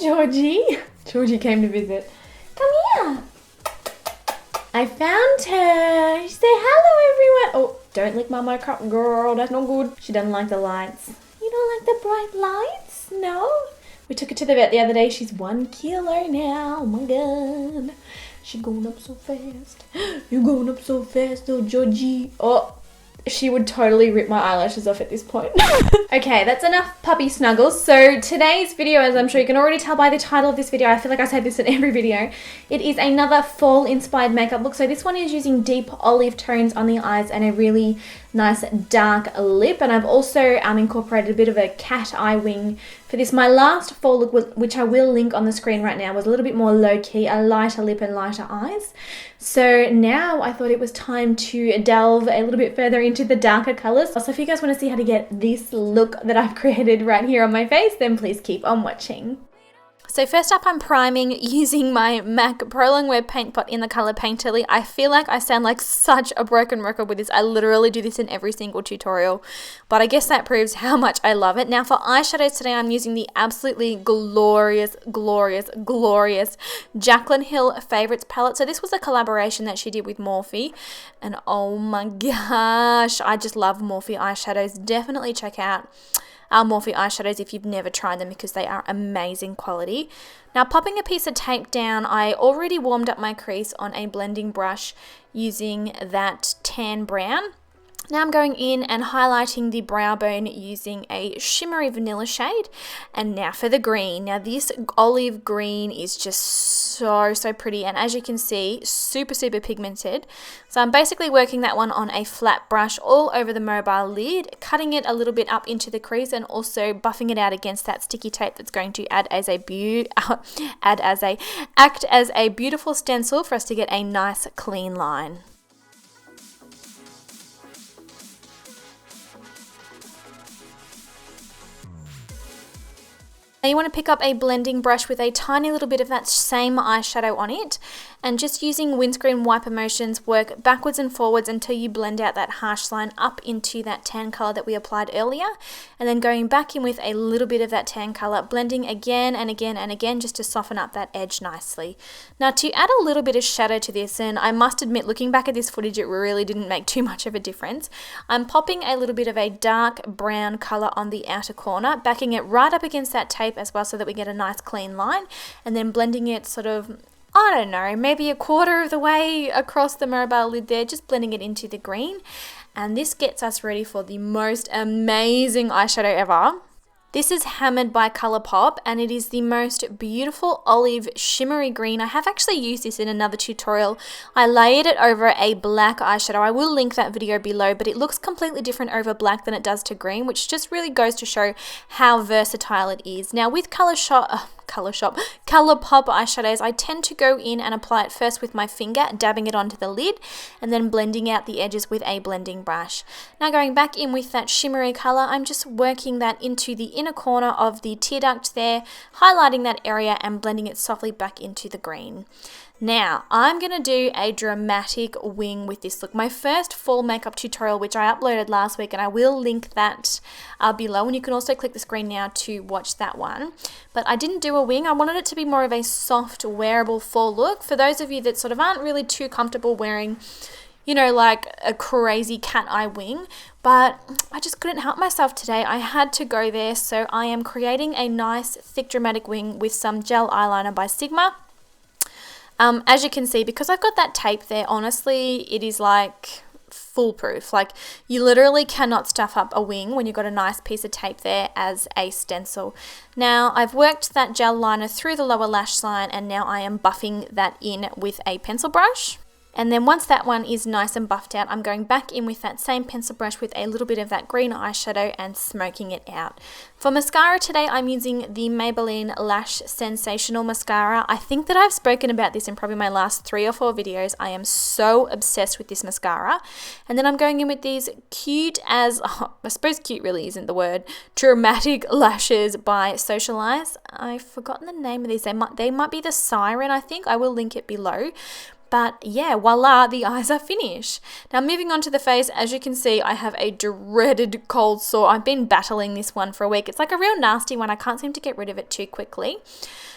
Georgie. Georgie came to visit. Come here. I found her. She said hello, everyone. Oh, don't lick my makeup, girl. That's not good. She doesn't like the lights. You don't like the bright lights? No? We took her to the vet the other day. She's 1 kilo now. Oh my god. She's going up so fast. You're going up so fast, though, Georgie. Oh, she would totally rip my eyelashes off at this point. Okay, that's enough puppy snuggles. So today's video, as I'm sure you can already tell by the title of this video, I feel like I say this in every video, it is another fall inspired makeup look. So this one is using deep olive tones on the eyes and a really nice dark lip. And I've also incorporated a bit of a cat eye wing for this. My last fall look, which I will link on the screen right now, was a little bit more low key, a lighter lip and lighter eyes. So now I thought it was time to delve a little bit further into the darker colors. So if you guys want to see how to get this look that I've created right here on my face, then please keep on watching. So first up, I'm priming using my MAC Pro LongWear paint pot in the color Painterly. I feel like I sound like such a broken record with this. I literally do this in every single tutorial, but I guess that proves how much I love it. Now for eyeshadows today, I'm using the absolutely glorious Jaclyn Hill Favorites palette. So this was a collaboration that she did with Morphe, and oh my gosh, I just love Morphe eyeshadows. Definitely check out our Morphe eyeshadows if you've never tried them, because they are amazing quality. Now popping a piece of tape down, I already warmed up my crease on a blending brush using that tan brown. Now I'm going in and highlighting the brow bone using a shimmery vanilla shade. And now for the green. Now this olive green is just so pretty, and as you can see, super pigmented. So I'm basically working that one on a flat brush all over the mobile lid, cutting it a little bit up into the crease and also buffing it out against that sticky tape that's going to act as a beautiful stencil for us to get a nice clean line. Now you want to pick up a blending brush with a tiny little bit of that same eyeshadow on it, and just using windscreen wiper motions, work backwards and forwards until you blend out that harsh line up into that tan color that we applied earlier, and then going back in with a little bit of that tan color, blending again and again and again just to soften up that edge nicely. Now to add a little bit of shadow to this, and I must admit, looking back at this footage, it really didn't make too much of a difference, I'm popping a little bit of a dark brown color on the outer corner, backing it right up against that tape as well so that we get a nice clean line, and then blending it sort of, I don't know, maybe a quarter of the way across the mobile lid there, just blending it into the green. And this gets us ready for the most amazing eyeshadow ever. This is Hammered by ColourPop, and it is the most beautiful olive shimmery green. I have actually used this in another tutorial. I layered it over a black eyeshadow. I will link that video below, but it looks completely different over black than it does to green, which just really goes to show how versatile it is. Now with ColourPop eyeshadows, I tend to go in and apply it first with my finger, dabbing it onto the lid, and then blending out the edges with a blending brush. Now going back in with that shimmery color, I'm just working that into the inner corner of the tear duct there, highlighting that area and blending it softly back into the green. Now, I'm going to do a dramatic wing with this look. My first fall makeup tutorial, which I uploaded last week, and I will link that below, and you can also click the screen now to watch that one. But I didn't do a wing. I wanted it to be more of a soft, wearable fall look. For those of you that sort of aren't really too comfortable wearing, you know, like a crazy cat eye wing, but I just couldn't help myself today. I had to go there, so I am creating a nice, thick, dramatic wing with some gel eyeliner by Sigma. As you can see, because I've got that tape there, honestly, it is like foolproof. Like, you literally cannot stuff up a wing when you've got a nice piece of tape there as a stencil. Now, I've worked that gel liner through the lower lash line, and now I am buffing that in with a pencil brush. And then once that one is nice and buffed out, I'm going back in with that same pencil brush with a little bit of that green eyeshadow and smoking it out. For mascara today, I'm using the Maybelline Lash Sensational mascara. I think that I've spoken about this in probably my last 3 or 4 videos. I am so obsessed with this mascara. And then I'm going in with these cute as, I suppose cute really isn't the word, dramatic lashes by Socialize. I've forgotten the name of these. They might be the Siren, I think. I will link it below. But yeah, voila, the eyes are finished. Now moving on to the face, as you can see, I have a dreaded cold sore. I've been battling this one for a week. It's like a real nasty one. I can't seem to get rid of it too quickly.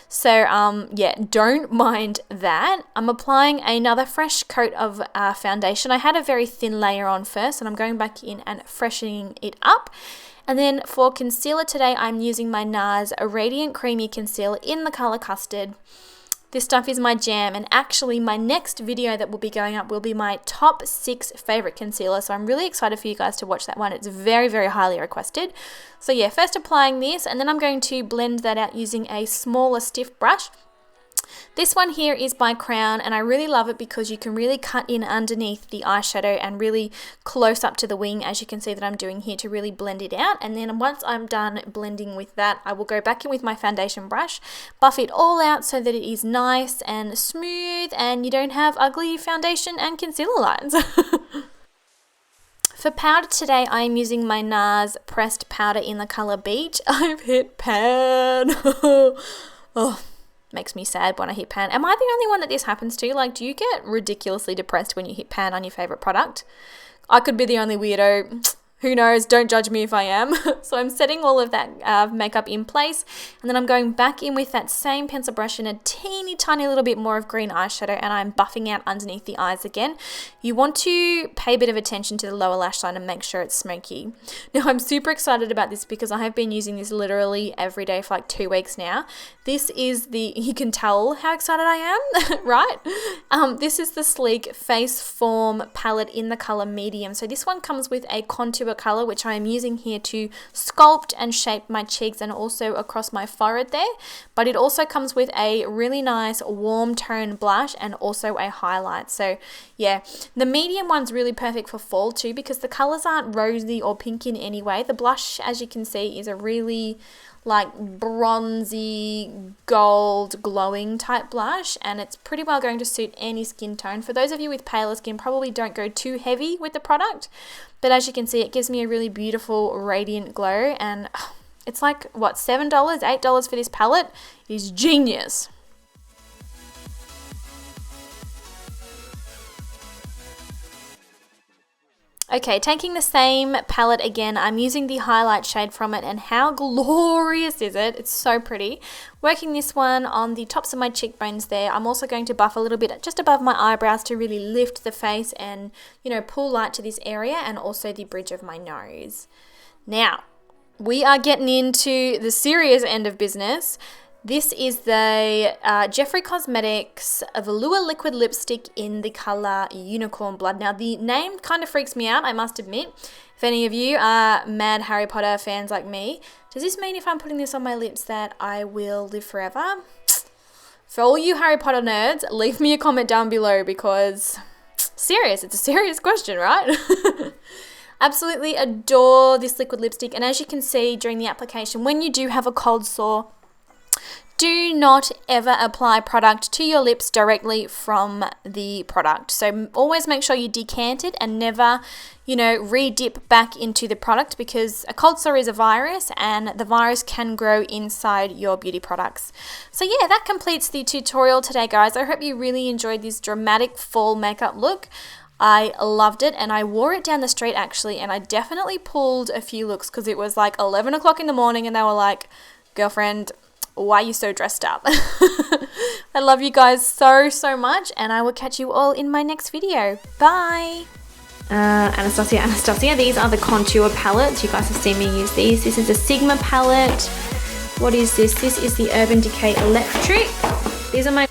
So yeah, don't mind that. I'm applying another fresh coat of foundation. I had a very thin layer on first, and I'm going back in and freshening it up. And then for concealer today, I'm using my Nars Radiant Creamy Concealer in the colour Custard. This stuff is my jam, and actually my next video that will be going up will be my top 6 favourite concealer, so I'm really excited for you guys to watch that one. It's very, very highly requested. So yeah, first applying this, and then I'm going to blend that out using a smaller stiff brush. This one here is by Crown, and I really love it because you can really cut in underneath the eyeshadow and really close up to the wing, as you can see that I'm doing here, to really blend it out. And then once I'm done blending with that, I will go back in with my foundation brush, buff it all out so that it is nice and smooth and you don't have ugly foundation and concealer lines. For powder today, I am using my Nars pressed powder in the colour Beach. I've hit pan. Oh. Makes me sad when I hit pan. Am I the only one that this happens to? Like, do you get ridiculously depressed when you hit pan on your favourite product? I could be the only weirdo. Who knows? Don't judge me if I am. So I'm setting all of that makeup in place, and then I'm going back in with that same pencil brush and a teeny tiny little bit more of green eyeshadow, and I'm buffing out underneath the eyes again. You want to pay a bit of attention to the lower lash line and make sure it's smoky. Now I'm super excited about this because I have been using this literally every day for like 2 weeks now. This is you can tell how excited I am, right? This is the Sleek Face Form palette in the colour Medium. So this one comes with a contour color, which I am using here to sculpt and shape my cheeks and also across my forehead there. But it also comes with a really nice warm tone blush and also a highlight. So yeah, the medium one's really perfect for fall too because the colors aren't rosy or pink in any way. The blush, as you can see, is a really like bronzy gold glowing type blush, and it's pretty well going to suit any skin tone. For those of you with paler skin, probably don't go too heavy with the product, but as you can see, it gives me a really beautiful radiant glow, and it's like what, $7, $8 for this palette is genius. Okay, taking the same palette again, I'm using the highlight shade from it, and how glorious is it? It's so pretty. Working this one on the tops of my cheekbones there. I'm also going to buff a little bit just above my eyebrows to really lift the face and, you know, pull light to this area, and also the bridge of my nose. Now, we are getting into the serious end of business. This is the Jeffree Cosmetics Velour Liquid Lipstick in the colour Unicorn Blood. Now, the name kind of freaks me out, I must admit. If any of you are mad Harry Potter fans like me, does this mean if I'm putting this on my lips that I will live forever? For all you Harry Potter nerds, leave me a comment down below because, serious, it's a serious question, right? Absolutely adore this liquid lipstick, and as you can see during the application, when you do have a cold sore, do not ever apply product to your lips directly from the product. So always make sure you decant it and never, you know, re-dip back into the product, because a cold sore is a virus and the virus can grow inside your beauty products. So yeah, that completes the tutorial today, guys. I hope you really enjoyed this dramatic fall makeup look. I loved it, and I wore it down the street actually, and I definitely pulled a few looks because it was like 11 o'clock in the morning and they were like, girlfriend, why are you so dressed up? I love you guys so much, and I will catch you all in my next video. Bye. Anastasia, these are the contour palettes. You guys have seen me use these. This is a Sigma palette. What is this? This is the Urban Decay Electric. These are my